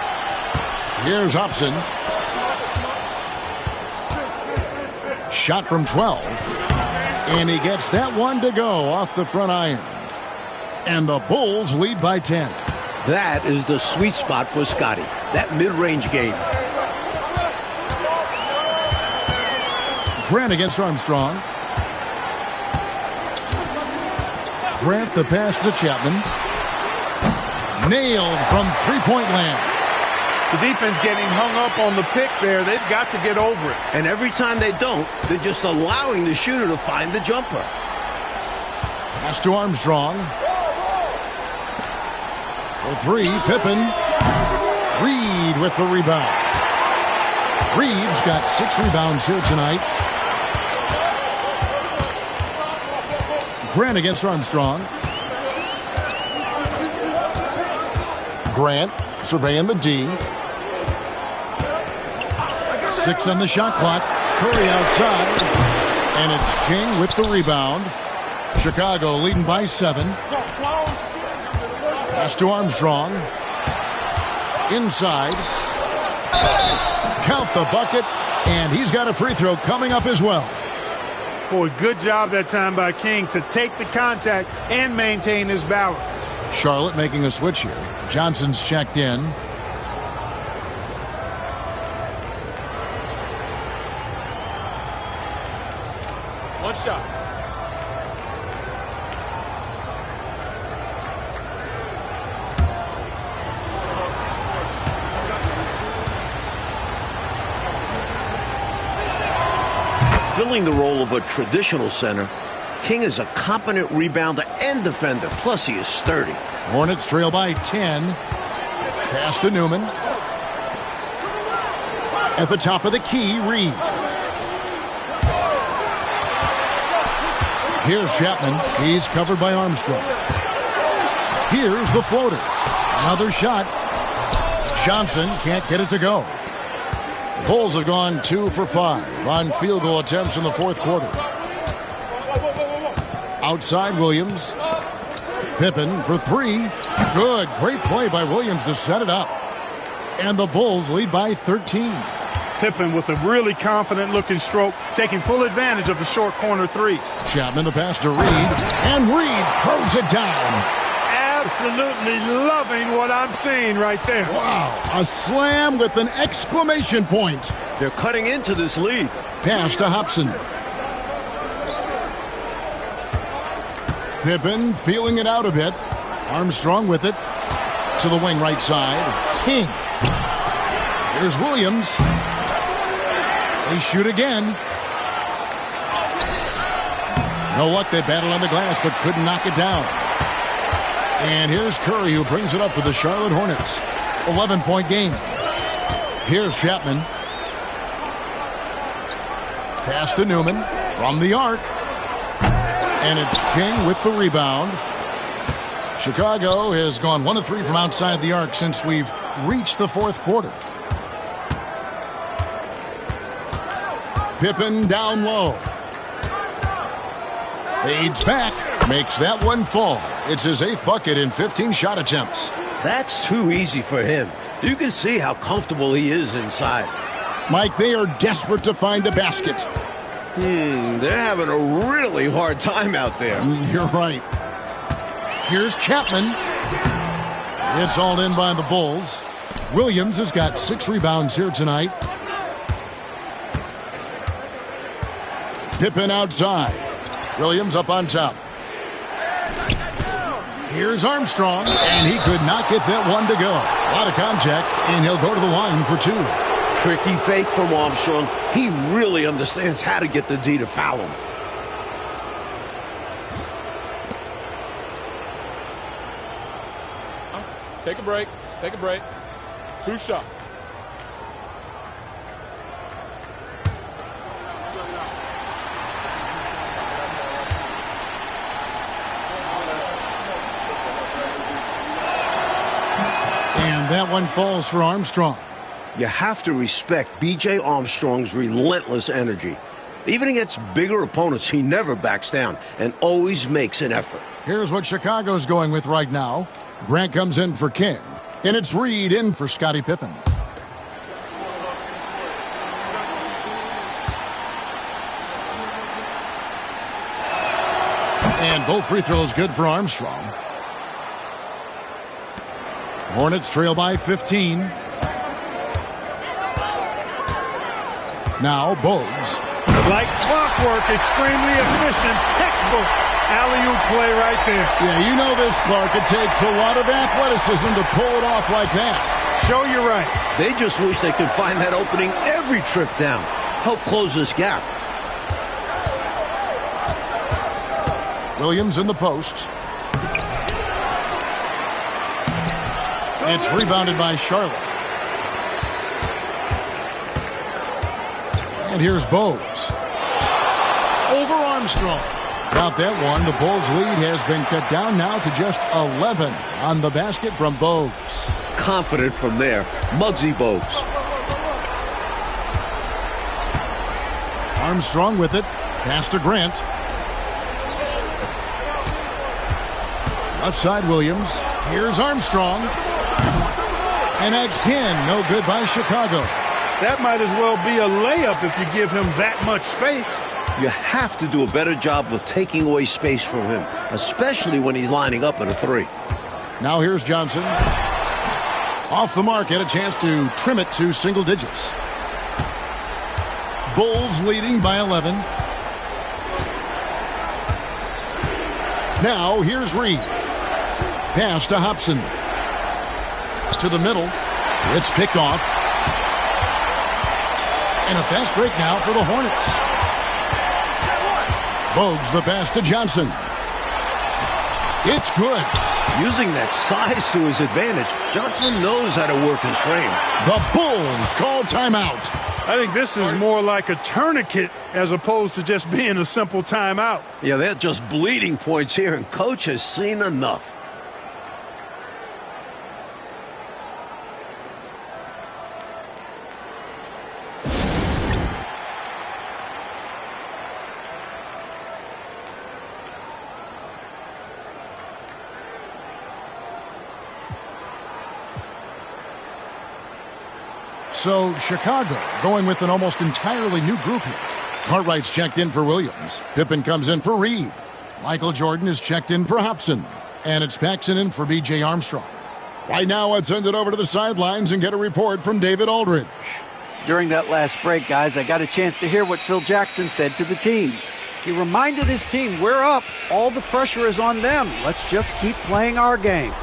Here's Hobson. Shot from 12. And he gets that one to go off the front iron. And the Bulls lead by 10. That is the sweet spot for Scotty. That mid-range game. Grant against Armstrong. Grant the pass to Chapman. Nailed from three-point land. The defense getting hung up on the pick there. They've got to get over it. And every time they don't, they're just allowing the shooter to find the jumper. Pass to Armstrong. For three, Pippen. Reed with the rebound. Reed's got 6 rebounds here tonight. Grant against Armstrong. Grant surveying the D. 6 on the shot clock. Curry outside. And it's King with the rebound. Chicago leading by 7. Pass to Armstrong. Inside. Count the bucket. And he's got a free throw coming up as well. Boy, good job that time by King to take the contact and maintain his balance. Charlotte making a switch here. Johnson's checked in. One shot. Filling the role of a traditional center, King is a competent rebounder and defender. Plus, he is sturdy. Hornets trail by 10. Pass to Newman. At the top of the key, Reed. Here's Chapman. He's covered by Armstrong. Here's the floater. Another shot. Johnson can't get it to go. Bulls have gone 2 for 5 on field goal attempts in the fourth quarter. Outside Williams. Pippen for 3. Good. Great play by Williams to set it up. And the Bulls lead by 13. Pippen with a really confident-looking stroke, taking full advantage of the short corner 3. Chapman the pass to Reed. And Reed throws it down. Absolutely loving what I'm seeing right there. Wow. A slam with an exclamation point. They're cutting into this lead. Pass to Hobson. Pippen feeling it out a bit. Armstrong with it. To the wing right side. King. Here's Williams. They shoot again. No luck. They battled on the glass but couldn't knock it down. And here's Curry who brings it up for the Charlotte Hornets. 11-point game. Here's Chapman. Pass to Newman from the arc. And it's King with the rebound. Chicago has gone 1 of 3 from outside the arc since we've reached the fourth quarter. Pippen down low. Fades back. Makes that one fall. It's his 8th bucket in 15 shot attempts. That's too easy for him. You can see how comfortable he is inside. Mike, they are desperate to find a basket. They're having a really hard time out there. You're right. Here's Chapman. It's all in by the Bulls. Williams has got 6 rebounds here tonight. Pippen outside. Williams up on top. Here's Armstrong, and he could not get that one to go. A lot of contact, and he'll go to the line for 2. Tricky fake from Armstrong. He really understands how to get the D to foul him. Take a break. Take a break. 2 shots. And that one falls for Armstrong. You have to respect B.J. Armstrong's relentless energy. Even against bigger opponents, he never backs down and always makes an effort. Here's what Chicago's going with right now. Grant comes in for King, and it's Reed in for Scottie Pippen. And both free throws good for Armstrong. Hornets trail by 15. Now Bogues. Like clockwork, extremely efficient, textbook alley-oop play right there. Yeah, you know this, Clark. It takes a lot of athleticism to pull it off like that. Show you right. They just wish they could find that opening every trip down. Help close this gap. Williams in the post. It's rebounded by Charlotte. And here's Bogues. Over Armstrong. Got that one. The Bulls' lead has been cut down now to just 11 on the basket from Bogues. Confident from there. Muggsy Bogues. Armstrong with it. Pass to Grant. Left side Williams. Here's Armstrong. And again, no good by Chicago. That might as well be a layup if you give him that much space. You have to do a better job of taking away space from him, especially when he's lining up at a 3. Now here's Johnson. Off the mark, had a chance to trim it to single digits. Bulls leading by 11. Now here's Reed. Pass to Hobson. To the middle. It's picked off. And a fast break now for the Hornets. Bogues the pass to Johnson. It's good. Using that size to his advantage, Johnson knows how to work his frame. The Bulls call timeout. I think this is more like a tourniquet as opposed to just being a simple timeout. Yeah, they're just bleeding points here, and coach has seen enough. So Chicago going with an almost entirely new group here. Cartwright's checked in for Williams. Pippen comes in for Reed. Michael Jordan is checked in for Hobson. And it's Paxson in for B.J. Armstrong. Right now, let's send it over to the sidelines and get a report from David Aldridge. During that last break, guys, I got a chance to hear what Phil Jackson said to the team. He reminded his team, we're up. All the pressure is on them. Let's just keep playing our game.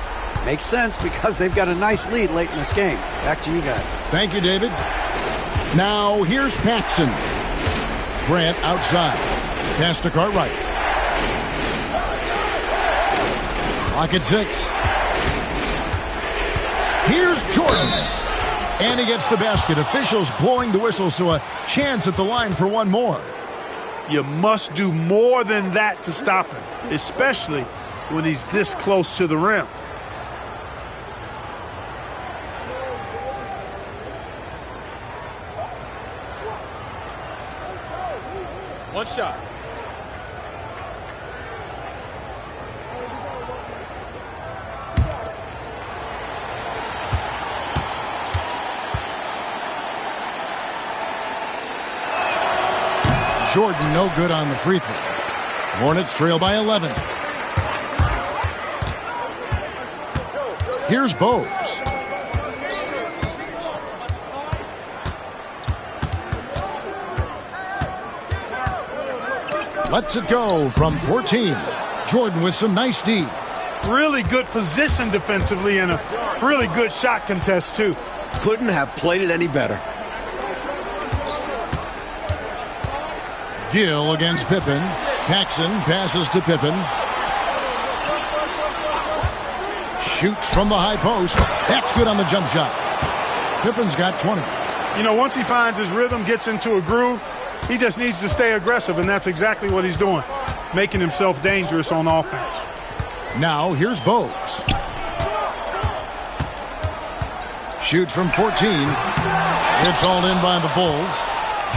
Makes sense because they've got a nice lead late in this game. Back to you guys. Thank you, David. Now, here's Paxson. Grant outside. Pass to Cartwright. Clock at 6. Here's Jordan. And he gets the basket. Officials blowing the whistle, so a chance at the line for one more. You must do more than that to stop him, especially when he's this close to the rim. One shot. Jordan no good on the free throw. Hornets trail by 11. Here's Bogues. lets it go from 14. Jordan with some nice D. Really good position defensively and a really good shot contest, too. Couldn't have played it any better. Gill against Pippen. Paxson passes to Pippen. Shoots from the high post. That's good on the jump shot. Pippen's got 20. You know, once he finds his rhythm, gets into a groove, he just needs to stay aggressive, and that's exactly what he's doing, making himself dangerous on offense. Now, here's Bogues. Shoots from 14. It's all in by the Bulls.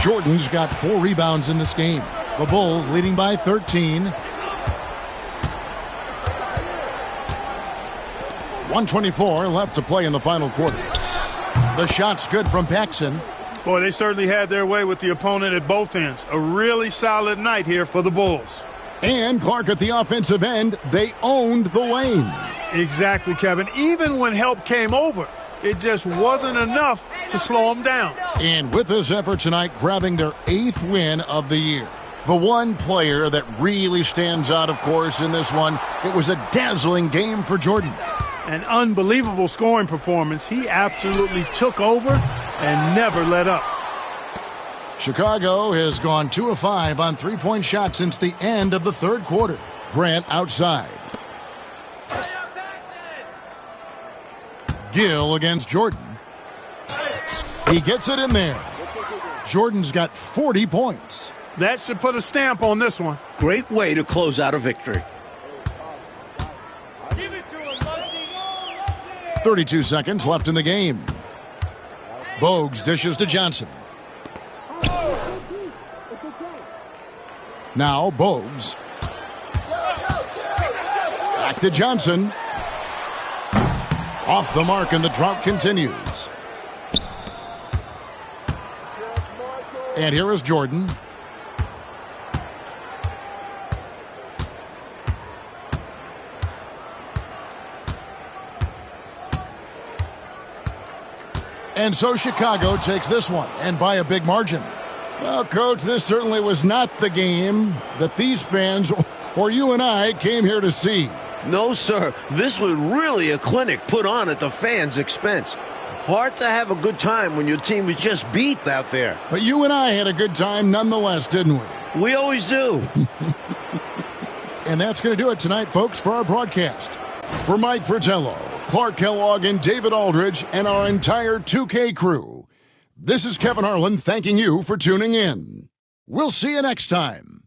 Jordan's got 4 rebounds in this game. The Bulls leading by 13. 124 left to play in the final quarter. The shot's good from Paxson. Boy, they certainly had their way with the opponent at both ends. A really solid night here for the Bulls. And Clark at the offensive end, they owned the lane. Exactly, Kevin. Even when help came over, it just wasn't enough to slow them down. And with this effort tonight, grabbing their 8th win of the year. The one player that really stands out, of course, in this one, it was a dazzling game for Jordan. An unbelievable scoring performance. He absolutely took over and never let up. Chicago has gone 2 of 5 on three-point shots since the end of the third quarter. Grant outside. Gill against Jordan. He gets it in there. Jordan's got 40 points. That should put a stamp on this one. Great way to close out a victory. 32 seconds left in the game. Bogues dishes to Johnson. Now Bogues. Back to Johnson. Off the mark, and the drought continues. And here is Jordan. And so Chicago takes this one, and by a big margin. Well, Coach, this certainly was not the game that these fans or you and I came here to see. No, sir. This was really a clinic put on at the fans' expense. Hard to have a good time when your team was just beat out there. But you and I had a good time nonetheless, didn't we? We always do. And that's going to do it tonight, folks, for our broadcast. For Mike Fratello, Clark Kellogg, and David Aldridge, and our entire 2K crew, this is Kevin Harlan thanking you for tuning in. We'll see you next time.